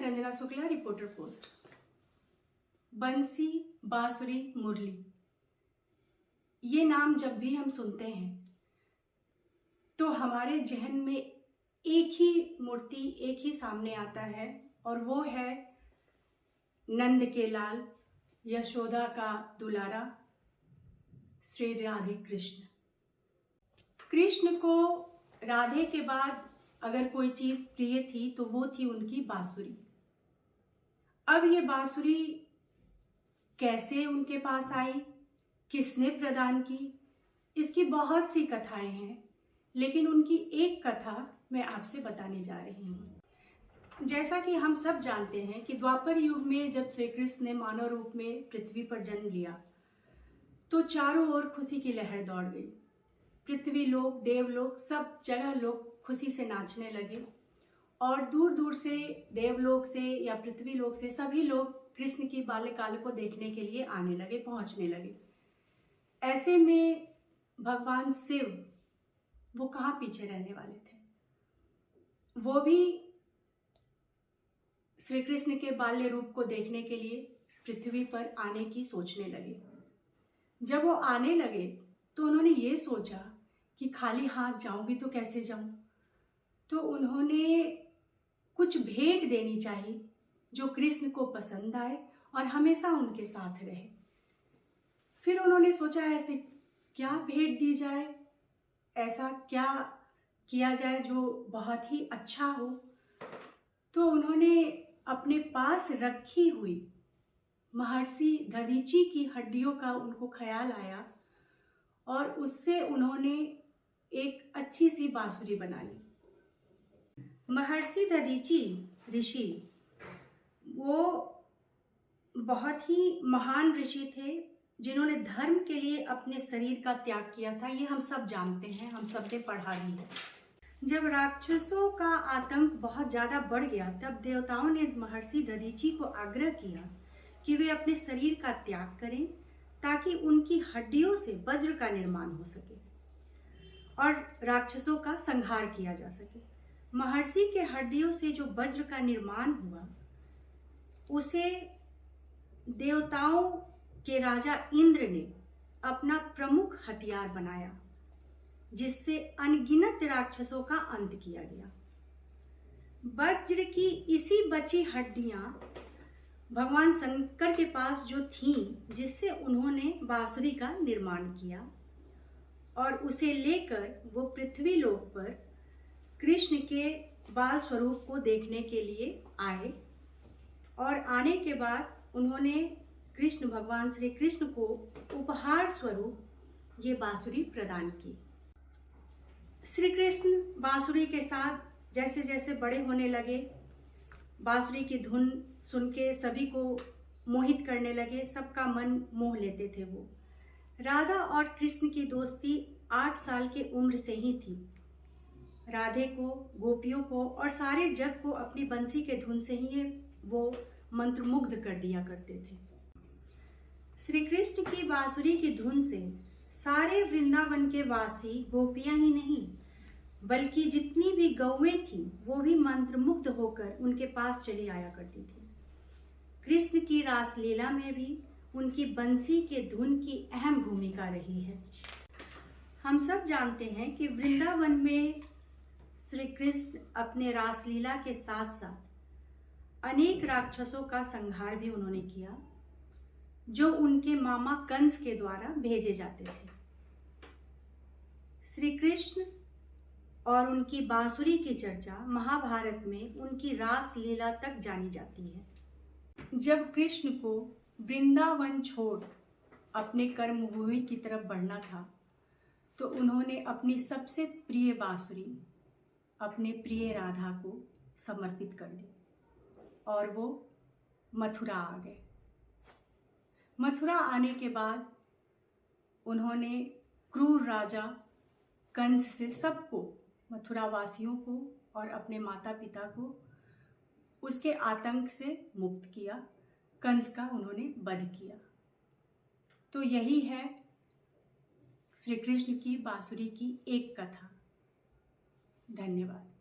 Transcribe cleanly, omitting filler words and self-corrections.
Ranjana Shukla, reporter post. बंसी, बांसुरी, मुरली, ये नाम जब भी हम सुनते हैं तो हमारे जहन में एक ही मूर्ति, एक ही सामने आता है, और वो है नंद के लाल, यशोदा का दुलारा, श्री राधे कृष्ण। कृष्ण को राधे के बाद अगर कोई चीज प्रिय थी तो वो थी उनकी बांसुरी। अब ये बांसुरी कैसे उनके पास आई, किसने प्रदान की, इसकी बहुत सी कथाएं हैं, लेकिन उनकी एक कथा मैं आपसे बताने जा रही हूँ। जैसा कि हम सब जानते हैं कि द्वापर युग में जब श्री कृष्ण ने मानव रूप में पृथ्वी पर जन्म लिया तो चारों ओर खुशी की लहर दौड़ गई। पृथ्वी लोक, देवलोक, सब जगह लोग खुशी से नाचने लगे, और दूर दूर से, देवलोक से या पृथ्वी लोक से सभी लोग कृष्ण की बाल्यकाल को देखने के लिए आने लगे, पहुंचने लगे। ऐसे में भगवान शिव, वो कहाँ पीछे रहने वाले थे, वो भी श्री कृष्ण के बाल्य रूप को देखने के लिए पृथ्वी पर आने की सोचने लगे। जब वो आने लगे तो उन्होंने ये सोचा कि खाली हाथ जाऊं भी तो कैसे जाऊं, तो उन्होंने कुछ भेंट देनी चाहिए जो कृष्ण को पसंद आए और हमेशा उनके साथ रहे। फिर उन्होंने सोचा ऐसे क्या भेंट दी जाए, ऐसा क्या किया जाए जो बहुत ही अच्छा हो। तो उन्होंने अपने पास रखी हुई महर्षि दधीची की हड्डियों का उनको ख्याल आया, और उससे उन्होंने एक अच्छी सी बांसुरी बना ली। महर्षि दधीची ऋषि वो बहुत ही महान ऋषि थे, जिन्होंने धर्म के लिए अपने शरीर का त्याग किया था। ये हम सब जानते हैं, हम सब ने पढ़ा भी है। जब राक्षसों का आतंक बहुत ज़्यादा बढ़ गया तब देवताओं ने महर्षि दधीची को आग्रह किया कि वे अपने शरीर का त्याग करें ताकि उनकी हड्डियों से वज्र का निर्माण हो सके और राक्षसों का संहार किया जा सके। महर्षि के हड्डियों से जो वज्र का निर्माण हुआ उसे देवताओं के राजा इंद्र ने अपना प्रमुख हथियार बनाया, जिससे अनगिनत राक्षसों का अंत किया गया। वज्र की इसी बची हड्डियां भगवान शंकर के पास जो थीं, जिससे उन्होंने बांसुरी का निर्माण किया, और उसे लेकर वो पृथ्वी लोक पर कृष्ण के बाल स्वरूप को देखने के लिए आए, और आने के बाद उन्होंने कृष्ण, भगवान श्री कृष्ण को उपहार स्वरूप ये बांसुरी प्रदान की। श्री कृष्ण बांसुरी के साथ जैसे जैसे बड़े होने लगे, बांसुरी की धुन सुन के सभी को मोहित करने लगे, सबका मन मोह लेते थे वो। राधा और कृष्ण की दोस्ती 8 साल के उम्र से ही थी। राधे को, गोपियों को और सारे जग को अपनी बंसी के धुन से ही वो मंत्रमुग्ध कर दिया करते थे। श्री कृष्ण की बांसुरी की धुन से सारे वृंदावन के वासी, गोपियां ही नहीं बल्कि जितनी भी गौएं थीं वो भी मंत्रमुग्ध होकर उनके पास चली आया करती थी। कृष्ण की रासलीला में भी उनकी बंसी के धुन की अहम भूमिका रही है। हम सब जानते हैं कि वृंदावन में श्री कृष्ण अपने रासलीला के साथ साथ अनेक राक्षसों का संहार भी उन्होंने किया, जो उनके मामा कंस के द्वारा भेजे जाते थे। श्री कृष्ण और उनकी बांसुरी की चर्चा महाभारत में उनकी रासलीला तक जानी जाती है। जब कृष्ण को वृंदावन छोड़ अपने कर्मभूमि की तरफ बढ़ना था तो उन्होंने अपनी सबसे प्रिय बांसुरी अपने प्रिय राधा को समर्पित कर दी, और वो मथुरा आ गए। मथुरा आने के बाद उन्होंने क्रूर राजा कंस से सबको, मथुरा वासियों को और अपने माता पिता को उसके आतंक से मुक्त किया। कंस का उन्होंने वध किया। तो यही है श्री कृष्ण की बांसुरी की एक कथा। धन्यवाद।